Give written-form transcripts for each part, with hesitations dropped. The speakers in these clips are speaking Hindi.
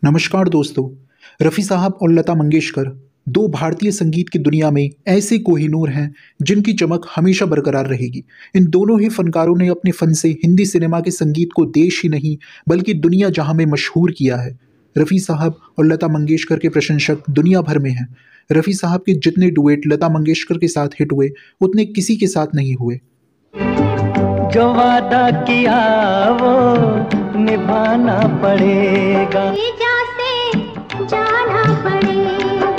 नमस्कार दोस्तों। रफ़ी साहब और लता मंगेशकर दो भारतीय संगीत की दुनिया में ऐसे कोहिनूर हैं जिनकी चमक हमेशा बरकरार रहेगी। इन दोनों ही फनकारों ने अपने फ़न से हिंदी सिनेमा के संगीत को देश ही नहीं बल्कि दुनिया जहां में मशहूर किया है। रफ़ी साहब और लता मंगेशकर के प्रशंसक दुनिया भर में हैं। रफ़ी साहब के जितने डुएट लता मंगेशकर के साथ हिट हुए उतने किसी के साथ नहीं हुए। जो वादा किया वो निभाना पड़ेगा, से जाना पड़ेगा,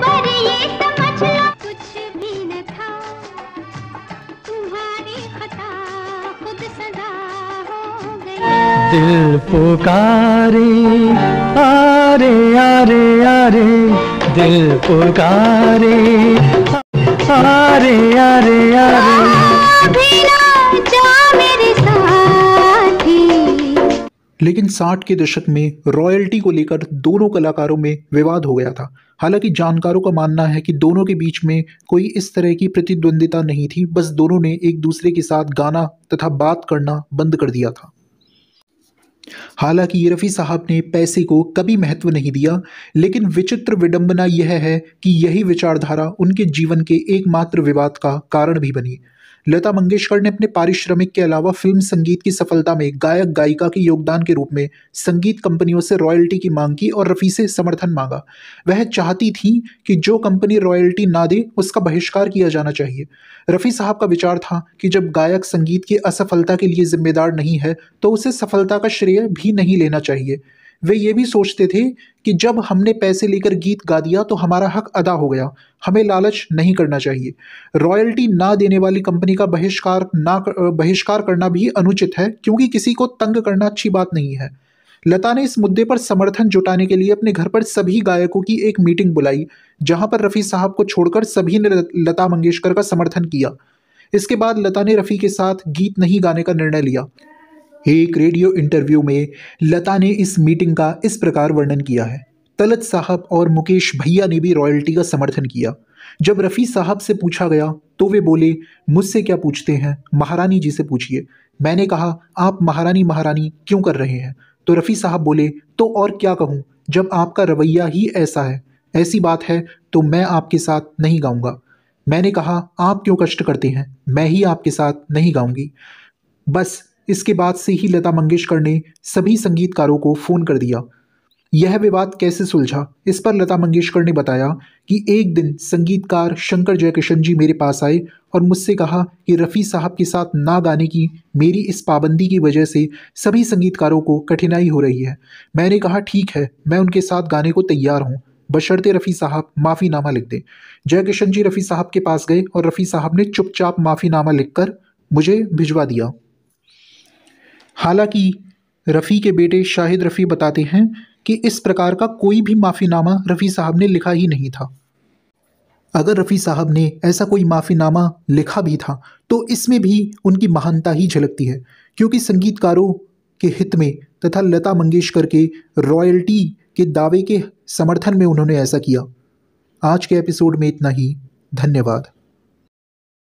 पर ये समझ लो कुछ भी न था, तुम्हारी खता खुद सदा हो गई। दिल पुकारे आरे आरे आरे, दिल पुकारे आरे आरे आरे। लेकिन 60 के दशक में रॉयल्टी को लेकर दोनों कलाकारों में विवाद हो गया था। हालांकि जानकारों का मानना है कि दोनों के बीच में कोई इस तरह की प्रतिद्वंदिता नहीं थी, बस दोनों ने एक दूसरे के साथ गाना तथा बात करना बंद कर दिया था। हालांकि रफ़ी साहब ने पैसे को कभी महत्व नहीं दिया, लेकिन विचित्र विडंबना यह है कि यही विचारधारा उनके जीवन के एकमात्र विवाद का कारण भी बनी। लता मंगेशकर ने अपने पारिश्रमिक के अलावा फिल्म संगीत की सफलता में गायक गायिका के योगदान के रूप में संगीत कंपनियों से रॉयल्टी की मांग की और रफ़ी से समर्थन मांगा। वह चाहती थी कि जो कंपनी रॉयल्टी ना दे उसका बहिष्कार किया जाना चाहिए। रफ़ी साहब का विचार था कि जब गायक संगीत की असफलता के लिए जिम्मेदार नहीं है तो उसे सफलता का श्रेय भी नहीं लेना चाहिए। वे ये भी सोचते थे कि जब हमने पैसे लेकर गीत गा दिया तो हमारा हक अदा हो गया, हमें लालच नहीं करना चाहिए। रॉयल्टी ना देने वाली कंपनी का बहिष्कार करना भी अनुचित है, क्योंकि किसी को तंग करना अच्छी बात नहीं है। लता ने इस मुद्दे पर समर्थन जुटाने के लिए अपने घर पर सभी गायकों की एक मीटिंग बुलाई, जहां पर रफ़ी साहब को छोड़कर सभी ने लता मंगेशकर का समर्थन किया। इसके बाद लता ने रफ़ी के साथ गीत नहीं गाने का निर्णय लिया। एक रेडियो इंटरव्यू में लता ने इस मीटिंग का इस प्रकार वर्णन किया है। तलत साहब और मुकेश भैया ने भी रॉयल्टी का समर्थन किया। जब रफ़ी साहब से पूछा गया तो वे बोले, मुझसे क्या पूछते हैं, महारानी जी से पूछिए। मैंने कहा, आप महारानी महारानी क्यों कर रहे हैं? तो रफ़ी साहब बोले, तो और क्या कहूँ, जब आपका रवैया ही ऐसा है, ऐसी बात है तो मैं आपके साथ नहीं गाऊंगा। मैंने कहा, आप क्यों कष्ट करते हैं, मैं ही आपके साथ नहीं गाऊंगी। बस इसके बाद से ही लता मंगेशकर ने सभी संगीतकारों को फ़ोन कर दिया। यह विवाद कैसे सुलझा, इस पर लता मंगेशकर ने बताया कि एक दिन संगीतकार शंकर जयकिशन जी मेरे पास आए और मुझसे कहा कि रफ़ी साहब के साथ ना गाने की मेरी इस पाबंदी की वजह से सभी संगीतकारों को कठिनाई हो रही है। मैंने कहा, ठीक है, मैं उनके साथ गाने को तैयार हूँ, बशर्ते रफ़ी साहब माफ़ीनामा लिख दें। जयकिशन जी रफ़ी साहब के पास गए और रफ़ी साहब ने चुपचाप माफ़ीनामा लिखकर मुझे भिजवा दिया। हालांकि रफ़ी के बेटे शाहिद रफ़ी बताते हैं कि इस प्रकार का कोई भी माफ़ीनामा रफ़ी साहब ने लिखा ही नहीं था। अगर रफ़ी साहब ने ऐसा कोई माफ़ीनामा लिखा भी था तो इसमें भी उनकी महानता ही झलकती है, क्योंकि संगीतकारों के हित में तथा लता मंगेशकर के रॉयल्टी के दावे के समर्थन में उन्होंने ऐसा किया। आज के एपिसोड में इतना ही। धन्यवाद।